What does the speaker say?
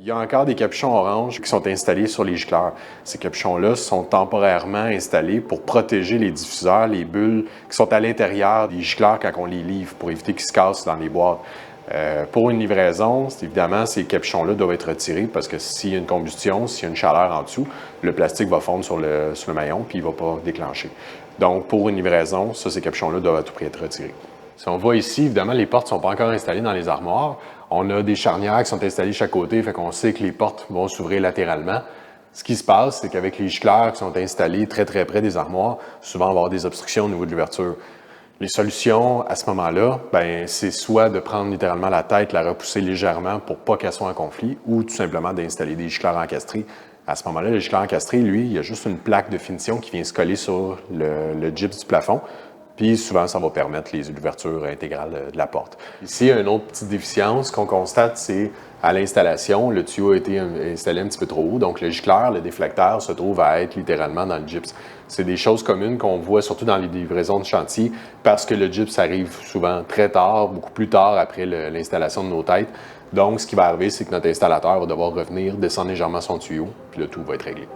Il y a encore des capuchons orange qui sont installés sur les gicleurs. Ces capuchons-là sont temporairement installés pour protéger les diffuseurs, les bulles qui sont à l'intérieur des gicleurs quand on les livre, pour éviter qu'ils se cassent dans les boîtes. Pour une livraison, évidemment, ces capuchons-là doivent être retirés parce que s'il y a une combustion, s'il y a une chaleur en dessous, le plastique va fondre sur le maillon puis il ne va pas déclencher. Donc, pour une livraison, ces capuchons-là doivent à tout prix être retirés. Si on voit ici, évidemment, les portes ne sont pas encore installées dans les armoires. On a des charnières qui sont installées de chaque côté, fait qu'on sait que les portes vont s'ouvrir latéralement. Ce qui se passe, c'est qu'avec les gicleurs qui sont installés très près des armoires, souvent on va avoir des obstructions au niveau de l'ouverture. Les solutions à ce moment-là, c'est soit de prendre littéralement la tête, la repousser légèrement pour pas qu'elle soit en conflit, ou tout simplement d'installer des gicleurs encastrés. À ce moment-là, le gicleur encastré, lui, il y a juste une plaque de finition qui vient se coller sur le gyps du plafond. Puis souvent, ça va permettre l'ouverture intégrale de la porte. Ici, une autre petite déficience qu'on constate, c'est à l'installation, le tuyau a été installé un petit peu trop haut, donc le gicleur, le déflecteur, se trouve à être littéralement dans le gyps. C'est des choses communes qu'on voit surtout dans les livraisons de chantier parce que le gyps arrive souvent très tard, beaucoup plus tard après l'installation de nos têtes. Donc, ce qui va arriver, c'est que notre installateur va devoir revenir, descendre légèrement son tuyau, puis le tout va être réglé.